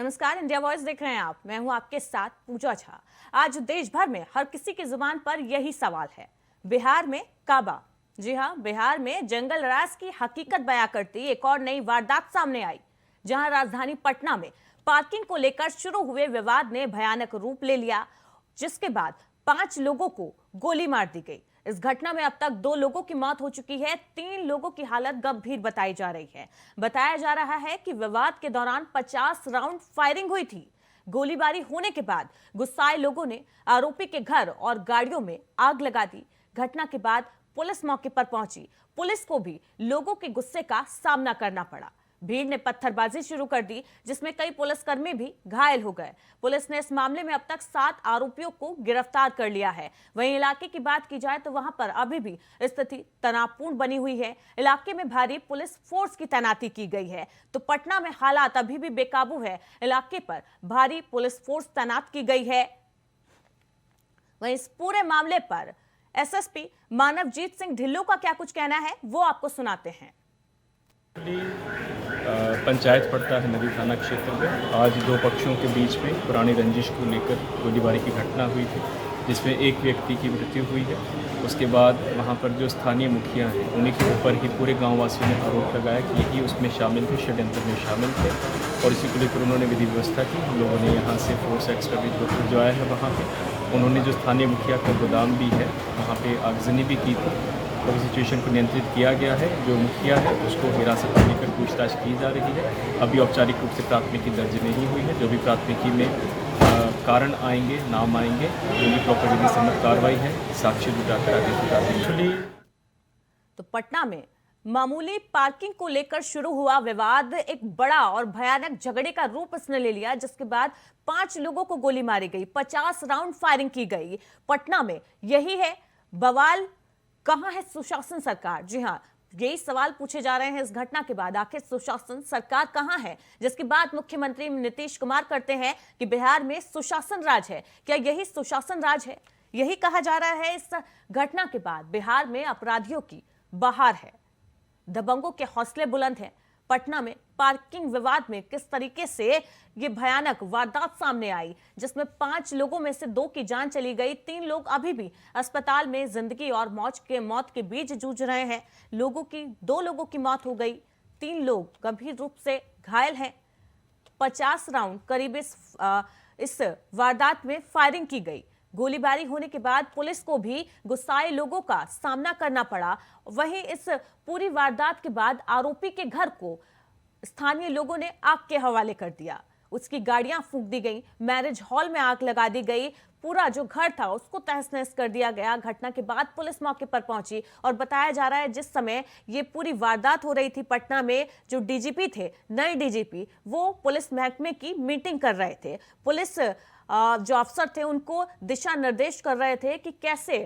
नमस्कार, India voice देख रहे हैं आप। मैं हूं आपके साथ पूजा झा। आज देश भर में हर किसी की जुबान पर यही सवाल है, बिहार में काबा। जी हां, बिहार में जंगल राज की हकीकत बयां करती एक और नई वारदात सामने आई, जहां राजधानी पटना में पार्किंग को लेकर शुरू हुए विवाद ने भयानक रूप ले लिया, जिसके बाद 5 लोगों को गोली मार दी गई। इस घटना में अब तक 2 लोगों की मौत हो चुकी है, 3 लोगों की हालत गंभीर बताई जा रही है। बताया जा रहा है कि विवाद के दौरान 50 राउंड फायरिंग हुई थी। गोलीबारी होने के बाद गुस्साए लोगों ने आरोपी के घर और गाड़ियों में आग लगा दी। घटना के बाद पुलिस मौके पर पहुंची। पुलिस को भी लोगों के गुस्से का सामना करना पड़ा। भीड़ ने पत्थरबाजी शुरू कर दी, जिसमें कई पुलिसकर्मी भी घायल हो गए। पुलिस ने इस मामले में अब तक 7 आरोपियों को गिरफ्तार कर लिया है। वहीं इलाके की बात की जाए तो वहां पर अभी भी स्थिति तनावपूर्ण बनी हुई है। इलाके में भारी पुलिस फोर्स की तैनाती की गई है। तो पटना में हालात अभी भी बेकाबू है। इलाके पर भारी पुलिस फोर्स तैनात की गई है। वहीं इस पूरे मामले पर एसएसपी मानवजीत सिंह ढिल्लों का क्या कुछ कहना है, वो आपको सुनाते हैं। पंचायत पड़ता है नदी थाना क्षेत्र में। आज 2 पक्षों के बीच में पुरानी रंजिश को लेकर गोलीबारी की घटना हुई थी, जिसमें एक व्यक्ति की मृत्यु हुई है। उसके बाद वहां पर जो स्थानीय मुखिया हैं, उन्हीं के ऊपर ही पूरे गांव वासियों ने आरोप लगाया कि यही उसमें शामिल थे, षड्यंत्र में शामिल थे, और इसी को लेकर उन्होंने विधि व्यवस्था की। हम लोगों ने यहाँ से फोर्स एक्स्ट्रा जो आया है वहाँ पर उन्होंने जो स्थानीय मुखिया का गोदाम भी है वहाँ पर आगजनी भी की थी। तो सिचुएशन को नियंत्रित किया गया है। जो मुखिया है उसको हिरासत में लेकर पूछताछ की जा रही है। अभी औपचारिक रूप से प्राथमिकी दर्ज नहीं हुई है। जो भी प्राथमिकी में कारण आएंगे, नाम आएंगे, जो भी प्रॉपर विधि सम्मत कार्रवाई है, साक्ष्य जुटाकर आगे की कार्रवाई। तो पटना में मामूली पार्किंग को लेकर शुरू हुआ विवाद एक बड़ा और भयानक झगड़े का रूप इसने ले लिया, जिसके बाद 5 लोगों को गोली मारी गई, 50 राउंड फायरिंग की गई। पटना में यही है बवाल। कहां है सुशासन सरकार? जी हां, यही सवाल पूछे जा रहे हैं इस घटना के बाद। आखिर सुशासन सरकार कहां है, जिसकी बात मुख्यमंत्री नीतीश कुमार करते हैं कि बिहार में सुशासन राज है। क्या यही सुशासन राज है? यही कहा जा रहा है इस घटना के बाद। बिहार में अपराधियों की बहार है, दबंगों के हौसले बुलंद हैं। पटना में पार्किंग विवाद में किस तरीके से ये भयानक वारदात सामने आई, जिसमें 5 लोगों में से 2 की जान चली गई, 3 लोग अभी भी अस्पताल में जिंदगी और मौत के बीच जूझ रहे हैं। 2 लोगों की मौत हो गई, 3 लोग गंभीर रूप से घायल हैं। 50 राउंड करीब इस वारदात में फायरिंग की गई। गोलीबारी होने के बाद पुलिस को भी गुस्साए लोगों का सामना करना पड़ा। वहीं इस पूरी वारदात के बाद आरोपी के घर को स्थानीय लोगों ने आग के हवाले कर दिया। उसकी गाड़ियां फूंक दी गई, मैरिज हॉल में आग लगा दी गई, पूरा जो घर था उसको तहस नहस कर दिया गया। घटना के बाद पुलिस मौके पर पहुंची और बताया जा रहा है जिस समय ये पूरी वारदात हो रही थी पटना में, जो डीजीपी थे, नए डीजीपी, वो पुलिस महकमे की मीटिंग कर रहे थे। पुलिस जो अफसर थे उनको दिशा निर्देश कर रहे थे कि कैसे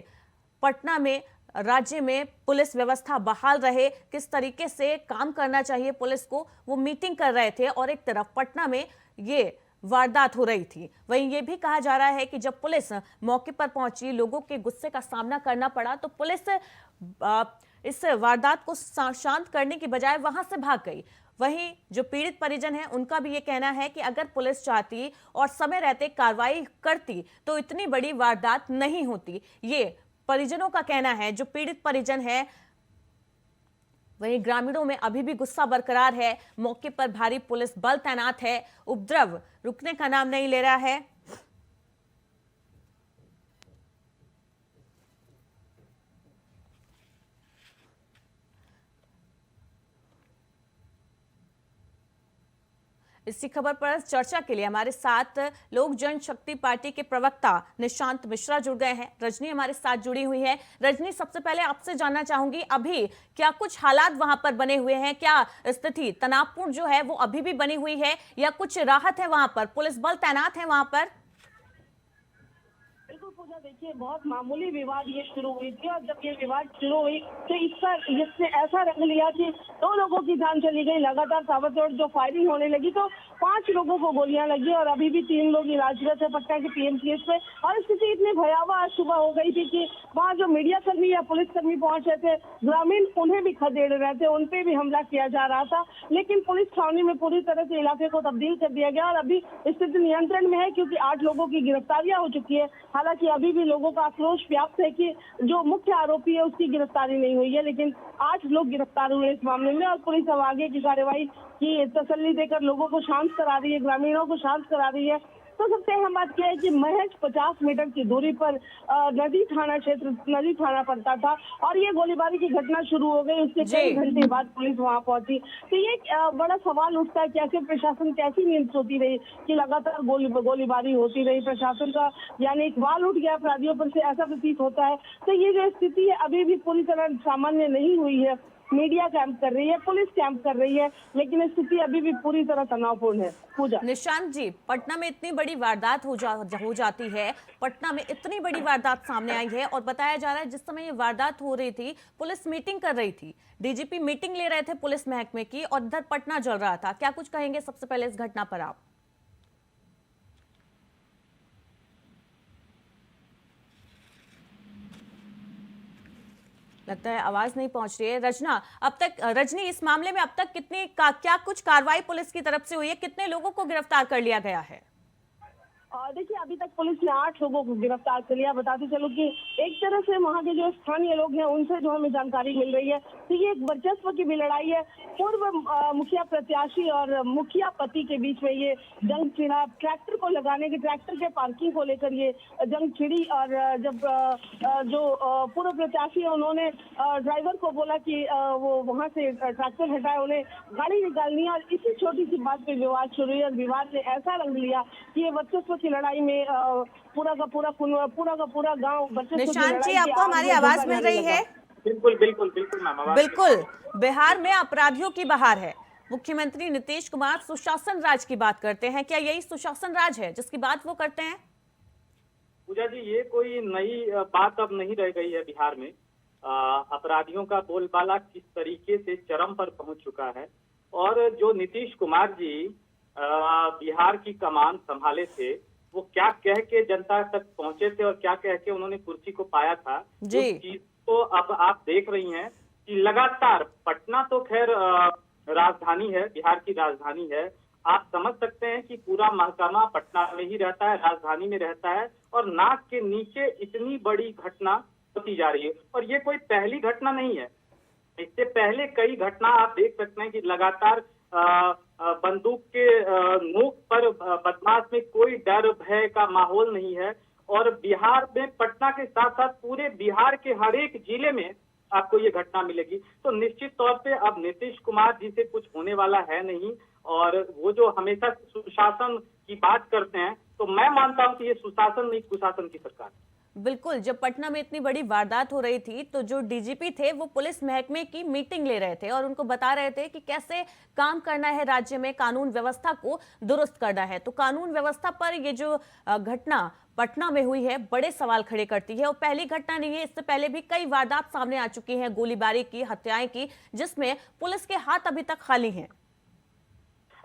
पटना में, राज्य में पुलिस व्यवस्था बहाल रहे, किस तरीके से काम करना चाहिए पुलिस को, वो मीटिंग कर रहे थे। और एक तरफ पटना में ये वारदात हो रही थी। वहीं ये भी कहा जा रहा है कि जब पुलिस मौके पर पहुंची, लोगों के गुस्से का सामना करना पड़ा, तो पुलिस इस वारदात को शांत करने की बजाय वहां से भाग गई। वहीं जो पीड़ित परिजन हैं, उनका भी ये कहना है कि अगर पुलिस चाहती और समय रहते कार्रवाई करती तो इतनी बड़ी वारदात नहीं होती। ये परिजनों का कहना है, जो पीड़ित परिजन है। वहीं ग्रामीणों में अभी भी गुस्सा बरकरार है। मौके पर भारी पुलिस बल तैनात है। उपद्रव रुकने का नाम नहीं ले रहा है। इसी खबर पर चर्चा के लिए हमारे साथ लोक जनशक्ति पार्टी के प्रवक्ता निशांत मिश्रा जुड़ गए हैं। रजनी हमारे साथ जुड़ी हुई है। रजनी, सबसे पहले आपसे जानना चाहूंगी, अभी क्या कुछ हालात वहां पर बने हुए हैं? क्या स्थिति तनावपूर्ण जो है वो अभी भी बनी हुई है, या कुछ राहत है? वहां पर पुलिस बल तैनात है वहां पर? बिल्कुल पूजा देखिए, बहुत मामूली विवाद ये शुरू हुई थी और जब ये विवाद शुरू हुई तो इससे ऐसा रंग लिया कि 2 लोगों की जान चली गई। लगातार ताबड़तोड़ जो फायरिंग होने लगी तो 5 लोगों को गोलियां लगी और अभी भी 3 लोग इलाजरत है पटना के पीएमसीएच में। और स्थिति इतनी भयावह आज सुबह हो गई थी कि वहाँ जो मीडिया कर्मी या पुलिस कर्मी पहुंच रहे थे, ग्रामीण उन्हें भी खदेड़ रहे थे, उन पे भी हमला किया जा रहा था। लेकिन पुलिस छावनी में पूरी तरह से इलाके को तब्दील कर दिया गया और अभी स्थिति नियंत्रण में है, क्योंकि 8 लोगों की गिरफ्तारियां हो चुकी है। हालांकि अभी भी लोगों का आक्रोश व्याप्त है कि जो मुख्य आरोपी है उसकी गिरफ्तारी नहीं हुई है, लेकिन 8 लोग गिरफ्तार हुए इस मामले में और पुलिस अब आगे की कार्रवाई की तसल्ली देकर लोगों को शांत करा रही है, ग्रामीणों को शांत करा रही है। तो सबसे अहम बात यह है कि महज 50 मीटर की दूरी पर नदी थाना पड़ता था और ये गोलीबारी की घटना शुरू हो गई। उसके कई घंटे बाद पुलिस वहां पहुंची। तो ये बड़ा सवाल उठता है, कैसे प्रशासन कैसी नींद सोती रही कि लगातार गोलीबारी होती रही। प्रशासन का यानी इकबाल उठ गया अपराधियों पर से, ऐसा प्रतीत होता है। तो ये जो स्थिति है अभी भी पूरी तरह सामान्य नहीं हुई है। मीडिया कैंप कर रही है, पुलिस कैंप कर रही है, लेकिन स्थिति अभी भी पूरी तरह तनावपूर्ण है। पूजा, निशांत जी, पटना में इतनी बड़ी वारदात हो जाती है, पटना में इतनी बड़ी वारदात सामने आई है और बताया जा रहा है जिस समय ये वारदात हो रही थी पुलिस मीटिंग कर रही थी, डीजीपी मीटिंग ले रहे थे पुलिस महकमे की और इधर पटना जल रहा था। क्या कुछ कहेंगे सबसे पहले इस घटना पर आप? लगता है आवाज नहीं पहुंच रही है। रजनी, इस मामले में अब तक क्या कुछ कार्रवाई पुलिस की तरफ से हुई है? कितने लोगों को गिरफ्तार कर लिया गया है? देखिए, अभी तक पुलिस ने 8 लोगों को गिरफ्तार कर लिया। बताते चलो कि एक तरह से वहाँ के जो स्थानीय लोग हैं उनसे जो हमें जानकारी मिल रही है तो ये एक वर्चस्व की भी लड़ाई है। पूर्व मुखिया प्रत्याशी और मुखिया पति के बीच में ये जंग छिड़ा। ट्रैक्टर के पार्किंग को लेकर ये जंग छिड़ी और जब जो पूर्व प्रत्याशी है उन्होंने ड्राइवर को बोला कि वो वहाँ से ट्रैक्टर हटाए, उन्हें गाड़ी निकालनी है और इसी छोटी सी बात पे विवाद शुरू हुई और विवाद ने ऐसा रंग लिया कि ये वर्चस्व की लड़ाई में पूरा का पूरा गांव। निशांत जी, आपको हमारी आवाज मिल रही है? बिल्कुल। बिहार में अपराधियों की बहार है। मुख्यमंत्री नीतीश कुमार सुशासन राज की बात करते हैं। क्या यही सुशासन राज है जिसकी बात वो करते हैं? पूजा जी, ये कोई नई बात अब नहीं रह गई है। बिहार में अपराधियों का बोलबाला किस तरीके से चरम पर पहुंच चुका है और जो नीतीश कुमार जी बिहार की कमान संभाले थे वो क्या कह के जनता तक पहुंचे थे और क्या कह के उन्होंने कुर्सी को पाया था, जी। उस चीज को अब आप देख रही हैं कि लगातार पटना तो खैर राजधानी है, बिहार की राजधानी है। आप समझ सकते हैं कि पूरा महकमा पटना में ही रहता है, राजधानी में रहता है और नाक के नीचे इतनी बड़ी घटना होती जा रही है। और ये कोई पहली घटना नहीं है, इससे पहले कई घटना आप देख सकते हैं कि लगातार बंदूक के नोक पर बदमाश में कोई डर भय का माहौल नहीं है। और बिहार में पटना के साथ साथ पूरे बिहार के हर एक जिले में आपको ये घटना मिलेगी। तो निश्चित तौर पे अब नीतीश कुमार जी से कुछ होने वाला है नहीं और वो जो हमेशा सुशासन की बात करते हैं तो मैं मानता हूं कि ये सुशासन नहीं कुशासन की सरकार है। बिल्कुल, जब पटना में इतनी बड़ी वारदात हो रही थी तो जो डीजीपी थे वो पुलिस महकमे की मीटिंग ले रहे थे और उनको बता रहे थे कि कैसे काम करना है, राज्य में कानून व्यवस्था को दुरुस्त करना है। तो कानून व्यवस्था पर ये जो घटना पटना में हुई है बड़े सवाल खड़े करती है और पहली घटना नहीं है, इससे पहले भी कई वारदात सामने आ चुकी हैं, गोलीबारी की, हत्याएं की, जिसमें पुलिस के हाथ अभी तक खाली हैं।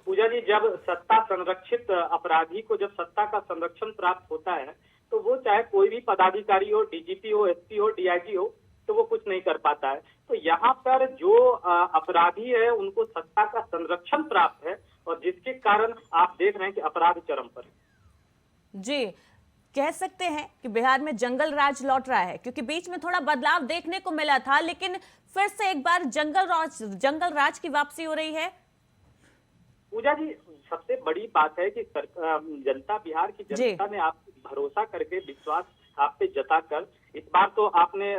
पूजा जी, जब सत्ता संरक्षित अपराधी को जब सत्ता का संरक्षण प्राप्त होता है तो वो चाहे कोई भी पदाधिकारी हो, डीजीपी हो, एसपी हो, डीआईजी हो, तो वो कुछ नहीं कर पाता है। तो यहाँ पर जो अपराधी है उनको सत्ता का संरक्षण प्राप्त है और जिसके कारण आप देख रहे हैं कि अपराध चरम पर है। जी, कह सकते हैं कि बिहार में जंगल राज लौट रहा है, क्योंकि बीच में थोड़ा बदलाव देखने को मिला था लेकिन फिर से एक बार जंगल राज की वापसी हो रही है। पूजा जी, सबसे बड़ी बात है कि जनता, बिहार की जनता ने आप भरोसा करके विश्वास आप पे जताकर इस बार तो आपने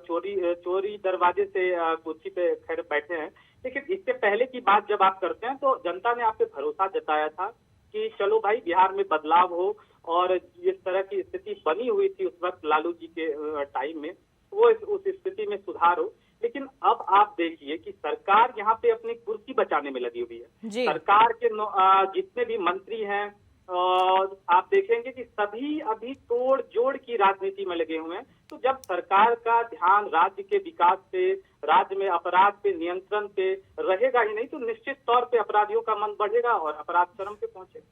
चोरी दरवाजे से कुर्सी पे खैर बैठे हैं, लेकिन इससे पहले की बात जब आप करते हैं तो जनता ने आप पे भरोसा जताया था कि चलो भाई बिहार में बदलाव हो और जिस तरह की स्थिति बनी हुई थी उस वक्त लालू जी के टाइम में वो उस स्थिति में सुधार हो। लेकिन अब आप देखिए कि सरकार यहाँ पे अपनी कुर्सी बचाने में लगी हुई है। सरकार के जितने भी मंत्री हैं और आप देखेंगे कि सभी अभी तोड़ जोड़ की राजनीति में लगे हुए हैं। तो जब सरकार का ध्यान राज्य के विकास पे, राज्य में अपराध पे, नियंत्रण पे रहेगा ही नहीं, तो निश्चित तौर पे अपराधियों का मन बढ़ेगा और अपराध चरम पे पहुंचेगा।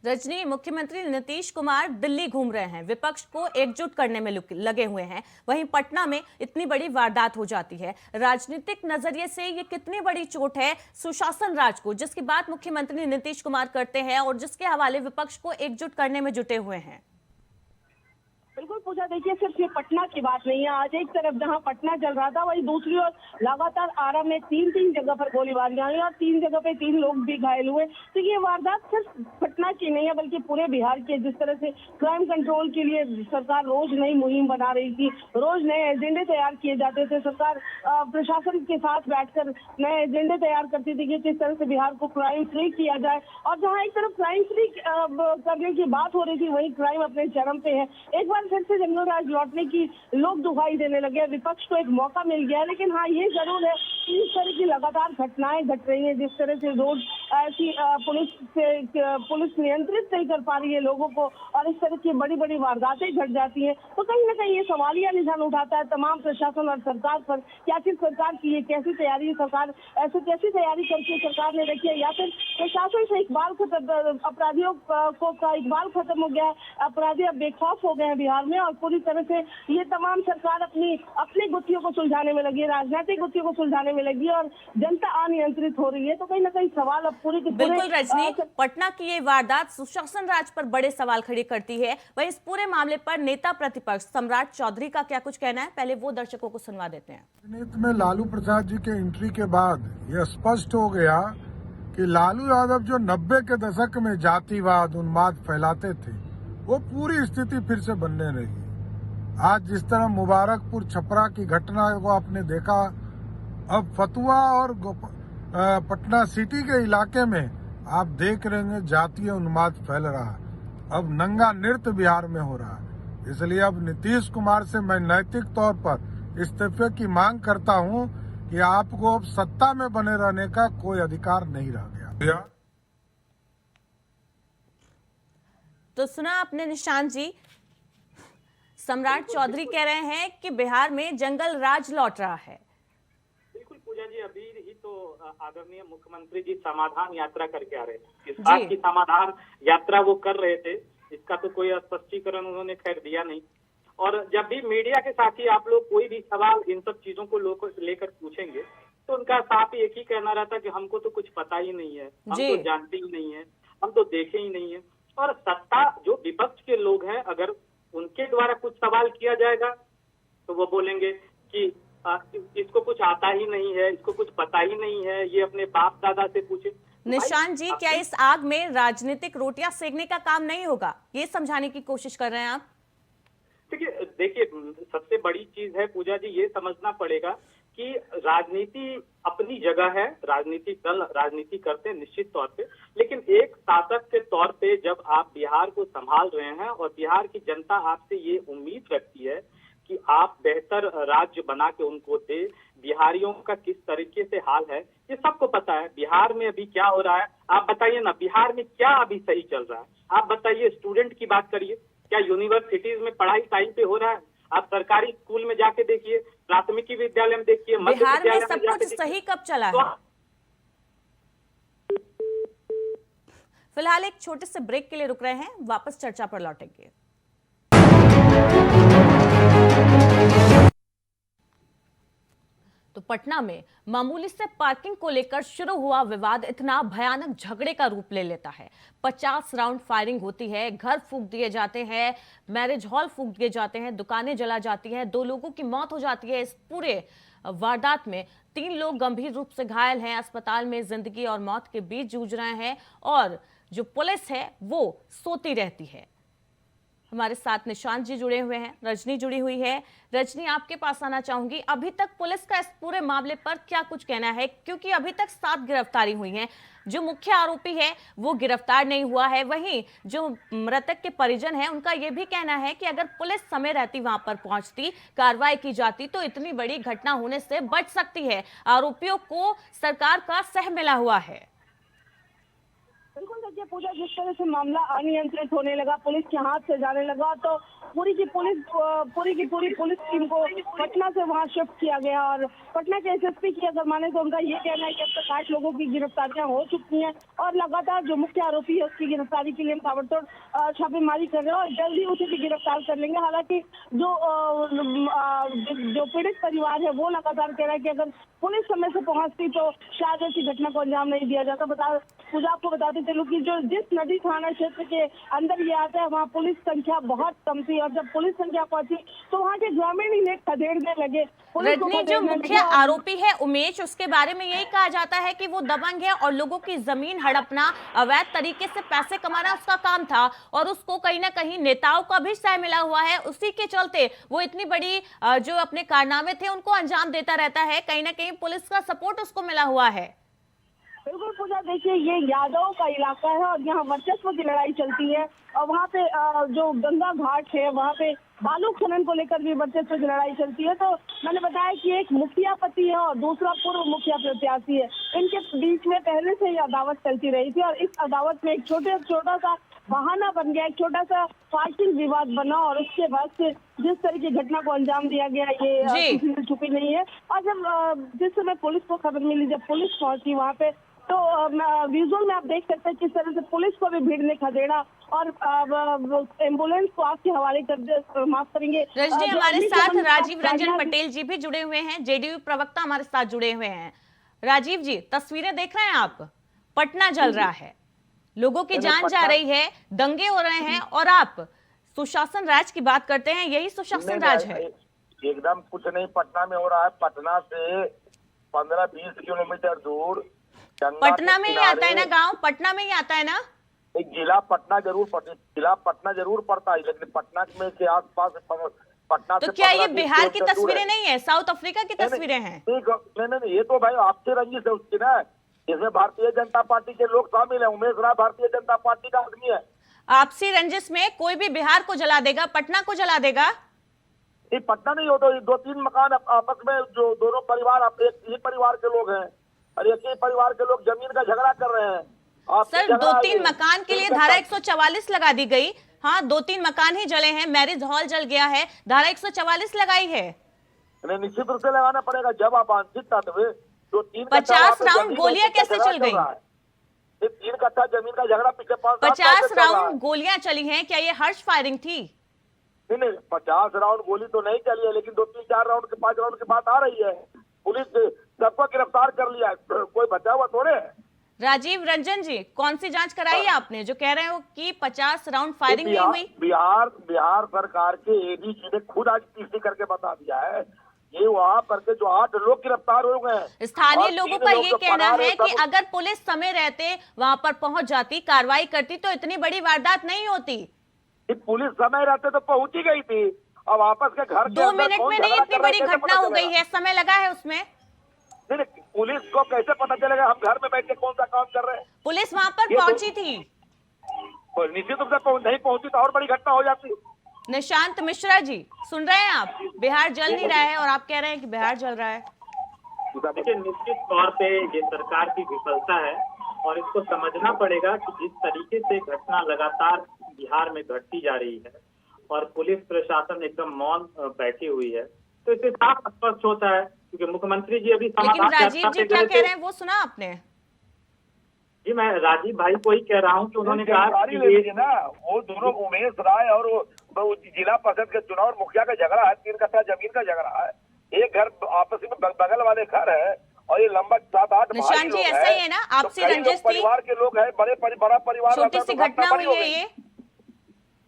रजनी, मुख्यमंत्री नीतीश कुमार दिल्ली घूम रहे हैं, विपक्ष को एकजुट करने में लगे हुए हैं, वहीं पटना में इतनी बड़ी वारदात हो जाती है। राजनीतिक नजरिए से ये कितनी बड़ी चोट है सुशासन राज को, जिसकी बात मुख्यमंत्री नीतीश कुमार करते हैं और जिसके हवाले विपक्ष को एकजुट करने में जुटे हुए हैं। बिल्कुल पूजा, देखिए सिर्फ ये पटना की बात नहीं है। आज एक तरफ जहां पटना चल रहा था, वहीं दूसरी ओर लगातार आरा में तीन जगह पर गोलीबारियां हुई और 3 जगह पे 3 लोग भी घायल हुए। तो ये वारदात सिर्फ पटना की नहीं है बल्कि पूरे बिहार की। जिस तरह से क्राइम कंट्रोल के लिए सरकार रोज नई मुहिम बना रही थी, रोज नए एजेंडे तैयार किए जाते थे, सरकार प्रशासन के साथ बैठकर नए एजेंडे तैयार करती थी कि किस तरह से बिहार को क्राइम फ्री किया जाए। और जहाँ एक तरफ क्राइम फ्री करने की बात हो रही थी, वहीं क्राइम अपने चरम पे है। एक बार फिर से जंगल राज लौटने की लोग दुहाई देने लगे। विपक्ष को एक मौका मिल गया, लेकिन हाँ ये जरूर है कि इस तरह की लगातार घटनाएं घट रही हैं। जिस तरह से रोड ऐसी पुलिस नियंत्रित नहीं कर पा रही है लोगों को और इस तरह की बड़ी बड़ी वारदातें घट जाती हैं, तो कहीं ना कहीं ये सवालिया निशान उठाता है तमाम प्रशासन और सरकार पर। क्या आखिर सरकार की ये कैसी तैयारी है, सरकार ऐसे कैसी तैयारी करके सरकार ने रखी है, या फिर प्रशासन से इकबाल अपराधियों का इकबाल खत्म हो गया है, अपराधी अब बेखौफ हो गए हैं बिहार में और पूरी तरह से ये तमाम सरकार अपनी गुत्थियों को सुलझाने में लगी है, राजनीतिक गुत्थियों को सुलझाने में लगी है और जनता अनियंत्रित हो रही है। तो कहीं ना कहीं सवाल अब पूरी बिल्कुल रजनी, पटना की ये वारदात सुशासन राज पर बड़े सवाल खड़े करती है। वहीं इस पूरे मामले पर नेता प्रतिपक्ष सम्राट चौधरी का क्या कुछ कहना है, पहले वो दर्शकों को सुनवा देते हैं। राजनीति में लालू प्रसाद जी के एंट्री के बाद यह स्पष्ट हो गया कि लालू यादव जो 90 के दशक में जातिवाद उन्माद फैलाते थे, वो पूरी स्थिति फिर से बनने लगी। आज जिस तरह मुबारकपुर छपरा की घटना को आपने देखा, अब फतुहा और पटना सिटी के इलाके में आप देख रहे हैं जातीय उन्माद फैल रहा है। अब नंगा नृत्य बिहार में हो रहा है। इसलिए अब नीतीश कुमार से मैं नैतिक तौर पर इस्तीफे की मांग करता हूं कि आपको अब सत्ता में बने रहने का कोई अधिकार नहीं रह गया। तो सुना आपने निशांत जी, सम्राट चौधरी कह रहे हैं कि बिहार में जंगल राज लौट रहा है। बिल्कुल पूजा जी, अभी ही तो आदरणीय मुख्यमंत्री जी समाधान यात्रा करके आ रहे थे। इस बात की समाधान यात्रा वो कर रहे थे, इसका तो कोई स्पष्टीकरण उन्होंने खैर दिया नहीं। और जब भी मीडिया के साथ ही आप लोग कोई भी सवाल इन सब चीजों को लेकर पूछेंगे, तो उनका साफ एक ही कहना रहता कि हमको तो कुछ पता ही नहीं है, हम तो जानते ही नहीं है, हम तो देखे ही नहीं है। और सत्ता जो विपक्ष के लोग हैं, अगर उनके द्वारा कुछ सवाल किया जाएगा तो वो बोलेंगे कि इसको कुछ आता ही नहीं है, इसको कुछ पता ही नहीं है, ये अपने बाप दादा से पूछे। निशांत जी, क्या इस आग में राजनीतिक रोटियां सेकने का काम नहीं होगा, ये समझाने की कोशिश कर रहे हैं आप? देखिए सबसे बड़ी चीज है पूजा जी, ये समझना पड़ेगा कि राजनीति अपनी जगह है, राजनीतिक दल राजनीति करते हैं निश्चित तौर पे, लेकिन एक शासक के तौर पे जब आप बिहार को संभाल रहे हैं और बिहार की जनता आपसे ये उम्मीद रखती है कि आप बेहतर राज्य बना के उनको दे, बिहारियों का किस तरीके से हाल है ये सबको पता है। बिहार में अभी क्या हो रहा है आप बताइए ना, बिहार में क्या अभी सही चल रहा है आप बताइए। स्टूडेंट की बात करिए, क्या यूनिवर्सिटीज में पढ़ाई टाइम पे हो रहा है? आप सरकारी स्कूल में जाके देखिए, प्राथमिकी विद्यालय में देखिए, बिहार में सब कुछ सही कब चला है? फिलहाल एक छोटे से ब्रेक के लिए रुक रहे हैं, वापस चर्चा पर लौटेंगे। तो पटना में मामूली से पार्किंग को लेकर शुरू हुआ विवाद इतना भयानक झगड़े का रूप ले लेता है। 50 राउंड फायरिंग होती है, घर फूंक दिए जाते हैं, मैरिज हॉल फूंक दिए जाते हैं, दुकानें जला जाती हैं, 2 लोगों की मौत हो जाती है। इस पूरे वारदात में 3 लोग गंभीर रूप से घायल हैं, अस्पताल में जिंदगी और मौत के बीच जूझ रहे हैं और जो पुलिस है वो सोती रहती है। हमारे साथ निशांत जी जुड़े हुए हैं, रजनी जुड़ी हुई है। रजनी, आपके पास आना चाहूंगी, अभी तक पुलिस का इस पूरे मामले पर क्या कुछ कहना है, क्योंकि अभी तक 7 गिरफ्तारी हुई हैं, जो मुख्य आरोपी है वो गिरफ्तार नहीं हुआ है। वहीं जो मृतक के परिजन हैं उनका यह भी कहना है कि अगर पुलिस समय रहती वहां पर पहुंचती, कार्रवाई की जाती तो इतनी बड़ी घटना होने से बच सकती है। आरोपियों को सरकार का सह मिला हुआ है। बिल्कुल देखिए पूजा, जिस तरह से मामला अनियंत्रित होने लगा, पुलिस के हाथ से जाने लगा, तो पूरी की पूरी पुलिस टीम को पटना से वहां शिफ्ट किया गया। और पटना के एसएसपी की अगर माने तो उनका ये कहना है कि अब तक 8 लोगों की गिरफ्तारियां हो चुकी हैं और लगातार जो मुख्य आरोपी है उसकी गिरफ्तारी के लिए हम ताबड़तोड़ छापेमारी कर रहे हैं और जल्द ही उसे भी गिरफ्तार कर लेंगे। हालांकि जो पीड़ित परिवार है वो लगातार कह रहा है कि अगर पुलिस समय से पहुंचती तो शायद ऐसी घटना को अंजाम नहीं दिया जाता। पूजा, आपको बताते चलूं कि जिस नदी थाना क्षेत्र के अंदर ये आता है वहाँ पुलिस संख्या बहुत कम थी और जब पुलिस संख्या पहुंची तो वहाँ के ग्रामीण ही खदेड़ने लगे। रजनी, जो मुख्य आरोपी है उमेश, उसके बारे में यही कहा जाता है कि वो दबंग है और लोगों की जमीन हड़पना, अवैध तरीके से पैसे कमाना उसका काम था और उसको कहीं ना कहीं नेताओं का भी सह मिला हुआ है। उसी के चलते वो इतनी बड़ी जो अपने कारनामे थे उनको अंजाम देता रहता है। कहीं ना कहीं पुलिस का सपोर्ट उसको मिला हुआ है। बिल्कुल पूजा, देखिए ये यादव का इलाका है और यहाँ वर्चस्व की लड़ाई चलती है और वहाँ पे जो गंगा घाट है वहाँ पे बालू खनन को लेकर भी वर्चस्व की लड़ाई चलती है। तो मैंने बताया कि एक मुखिया पति है और दूसरा पूर्व मुखिया प्रत्याशी है। इनके बीच में पहले से ही अदावत चलती रही थी और इस अदावत में एक छोटा सा बहाना बन गया, एक छोटा सा पार्किंग विवाद बना और उसके बाद से जिस तरह की घटना को अंजाम दिया गया ये किसी से छुपी नहीं है। और जब जिस समय पुलिस को खबर मिली, जब पुलिस पहुंची वहाँ पे, तो विजुअल में आप देख सकते हैं किस तरह से पुलिस को भी भीड़ ने खदेड़ा और एम्बुलेंस को आपके हवाले कर माफ करेंगे। रजनी, हमारे साथ राजीव रंजन पटेल जी भी जुड़े हुए हैं, जेडीयू प्रवक्ता हमारे साथ जुड़े हुए हैं। राजीव जी, तस्वीरें देख रहे हैं आप, पटना जल रहा है, लोगों की जान जा रही है, दंगे हो रहे हैं और आप सुशासन राज की बात करते हैं। यही सुशासन राज है? एकदम कुछ नहीं पटना में हो रहा है। पटना से 15-20 किलोमीटर दूर पटना में ही आता है ना गांव? पटना में ही आता है ना? एक जिला पटना जरूर पड़ता है, लेकिन पटना में के आसपास पटना तो क्या ये बिहार की तस्वीरें नहीं है, साउथ अफ्रीका की तस्वीरें हैं? नहीं, ये तो भाई आपसे रंजिश है उसकी ना। इसमें भारतीय जनता पार्टी के लोग शामिल है। उमेश राय भारतीय जनता पार्टी का आदमी है। आपसी रंजिश में कोई भी बिहार को जला देगा, पटना को जला देगा? ये पटना नहीं हो तो 2-3 मकान आपस में जो दोनों परिवार एक ही परिवार के लोग हैं और एक ही परिवार के लोग जमीन का झगड़ा कर रहे हैं। सर, 2-3 मकान के लिए धारा 144 लगा दी गई। हाँ, 2-3 मकान ही जले हैं, मैरिज हॉल जल गया है, धारा 144 लगाई है। निश्चित रूप से लगाना पड़ेगा। जब आप आंशिक तत्व 50 राउंड गोलियां कैसे चल गई? 3 कट्ठा जमीन का झगड़ा पिछले 50 राउंड गोलियां चली हैं, क्या ये हर्ष फायरिंग थी? नहीं, 50 राउंड गोली तो नहीं चली है, लेकिन 2-3-4 राउंड के 5 राउंड की बात आ रही है। पुलिस सबको गिरफ्तार कर लिया, कोई बचा हुआ थोड़े है। राजीव रंजन जी, कौन सी जांच कराई है आपने जो कह रहे हो कि 50 राउंड फायरिंग नहीं हुई? बिहार सरकार के एडीजी ने खुद आज पीसी करके बता दिया है। ये वहाँ पर के जो 8 लोग गिरफ्तार हो गए। स्थानीय लोगों का ये कहना है कि अगर पुलिस समय रहते वहां पर पहुंच जाती, कार्रवाई करती तो इतनी बड़ी वारदात नहीं होती। पुलिस समय रहते तो पहुंची गई थी। अब वापस के घर 2 मिनट में नहीं इतनी बड़ी घटना हो गई है, समय लगा है उसमें। पुलिस को कैसे पता चलेगा? हम घर में बैठ के कौन सा काम कर रहे हैं? पुलिस वहां पर पहुंची थी। निश्चित रूप से नहीं पहुंची तो और बड़ी घटना हो जाती। निशांत मिश्रा जी, सुन रहे हैं आप? बिहार जल नहीं रहा है और आप कह रहे हैं कि बिहार जल रहा है। देखिए, निश्चित तौर पे ये सरकार की विफलता है और इसको समझना पड़ेगा कि जिस तरीके से घटना लगातार बिहार में घटती जा रही है और पुलिस प्रशासन एकदम मौन बैठी हुई है, तो इससे साफ स्पष्ट होता है क्योंकि मुख्यमंत्री जी अभी लेकिन राजीव जी क्या कह रहे हैं वो सुना आपने? जी, मैं राजीव भाई को ही कह रहा हूँ कि उन्होंने कहा कि ये ना वो दोनों उमेश राय और वो जिला परिषद के चुनाव और मुखिया का झगड़ा है, 3 कट्ठा जमीन का झगड़ा है। एक घर आपस में बगल वाले घर है और ये लंबा 7-8 निशान जी ऐसा ही है ना, आपसी रंजिश थी, परिवार के लोग है, बड़ा परिवार, छोटी सी घटना हुई है ये।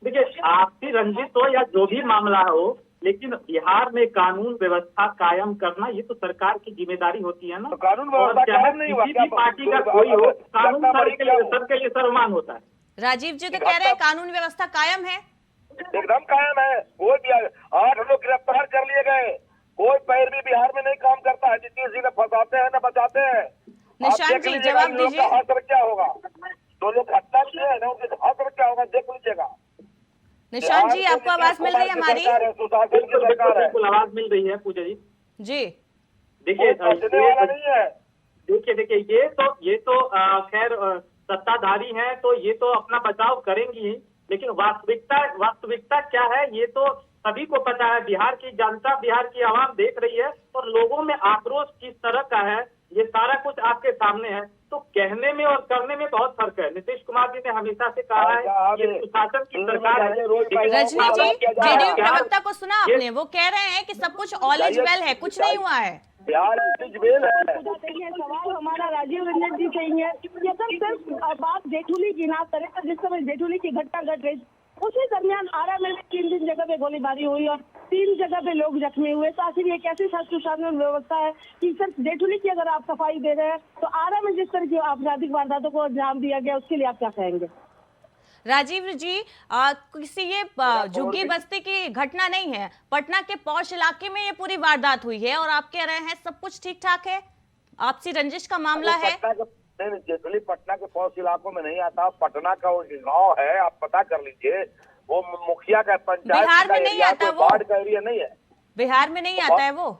देखिए, आपसी रंजिश हो या जो भी मामला हो, लेकिन बिहार में कानून व्यवस्था कायम करना ये तो सरकार की जिम्मेदारी होती है ना। तो कानून व्यवस्था कायम नहीं हुआ, किसी भी पार्टी का कोई हो, कानून सबके लिए सर्वमान होता है। राजीव जी तो कह रहे हैं कानून व्यवस्था कायम है, एकदम कायम है। कोई भी 8 लोग गिरफ्तार कर लिए गए। कोई पैर भी बिहार में नहीं काम करता है। जितनी न फंसाते हैं न बचाते हैं। निशांत जी जवाब दीजिए। हाथ क्या होगा? 2 लोग हत्या किए हैं ना, उनके हाथ क्या होगा देख लीजिएगा। निशांत जी, आपको आवाज मिल रही है हमारी? बिल्कुल आवाज मिल रही है पूजा जी। देखिए, ये तो खैर सत्ताधारी हैं तो ये तो अपना बचाव करेंगी ही, लेकिन वास्तविकता क्या है ये तो सभी को पता है। बिहार की जनता, बिहार की आवाम देख रही है और लोगों में आक्रोश किस तरह का है ये सारा कुछ आपके सामने है। तो कहने में और करने में बहुत फर्क है। नीतीश कुमार जी ने हमेशा से कहा है ये सुशासन की सरकार है। रजनी जी, जेडीयू प्रवक्ता को सुना आपने, वो कह रहे हैं कि सब कुछ ऑल इज वेल है, कुछ नहीं हुआ है। बिहार इजवेल है। सवाल हमारा राजीव रंजन जी से ही है कि अगर सिर्फ बात जेठुली की ना करें तो जिस समय जेठुली की घटना घट रही उसी दरमियान आरा में 3 जगह पे गोलीबारी हुई और 3 जगह पे लोग जख्मी हुए, तो आखिर ये कैसी सुशासन व्यवस्था है कि सिर्फ जेठुली की अगर आप सफाई दे रहे हैं तो आरा में जिस तरह की आपराधिक वारदातों को अंजाम दिया गया उसके लिए आप क्या कहेंगे? राजीव जी, किसी ये झुग्गी बस्ती की घटना नहीं है, पटना के पौष इलाके में ये पूरी वारदात हुई है और आप कह रहे हैं सब कुछ ठीक ठाक है, आपसी रंजिश का मामला है। जेठुली पटना के पौष इलाकों में नहीं आता, पटना का वो गाँव है, आप पता कर लीजिए। वो मुखिया का पंचायत बिहार में नहीं आता, वो बाढ़ का एरिया नहीं है, बिहार में नहीं आता है वो।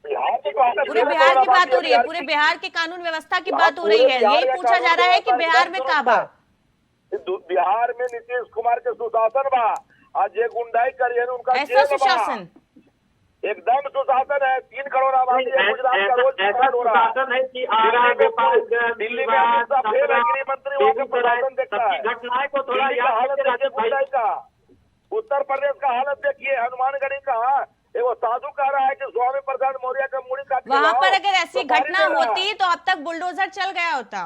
बिहार की बात है, पूरे बिहार की बात हो रही है, पूरे बिहार की कानून व्यवस्था की बात हो रही है। यही पूछा जा रहा है कि बिहार में कहाँ बा? बिहार में नीतीश कुमार के सुशासन बा, आज ये गुंडाई करिए उनका ऐसा सुशासन एकदम सुशासन है। 3 करोड़ आबादी है गुजरात का, रोज ऐसा सुशासन है कि आरा गोपालगंज दिल्ली में गृह मंत्री वहाँ का प्रशासन देखता है। घटनाएं को थोड़ा हालत देखिए गुंडाई का। उत्तर प्रदेश का हालत देखिए, हनुमानगढ़ी का वो साधु कह रहा है कि स्वामी प्रसाद मौर्य का मुड़ी काट के वहाँ पर लाओ, अगर ऐसी तो घटना होती तो अब तक बुलडोजर चल गया होता।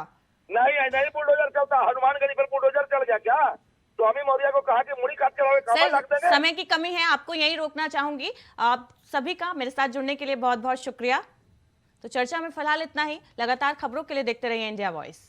नहीं बुलडोजर चलता, हनुमानगढ़ी पर बुलडोजर चल गया क्या? स्वामी मौर्य को कहा कि मुड़ी काट के लाओ, कहाँ लग सर, देंगे? समय की कमी है, आपको यही रोकना चाहूंगी। आप सभी का मेरे साथ जुड़ने के लिए बहुत बहुत शुक्रिया। तो चर्चा में फिलहाल इतना ही। लगातार खबरों के लिए देखते रहिए इंडिया वॉइस।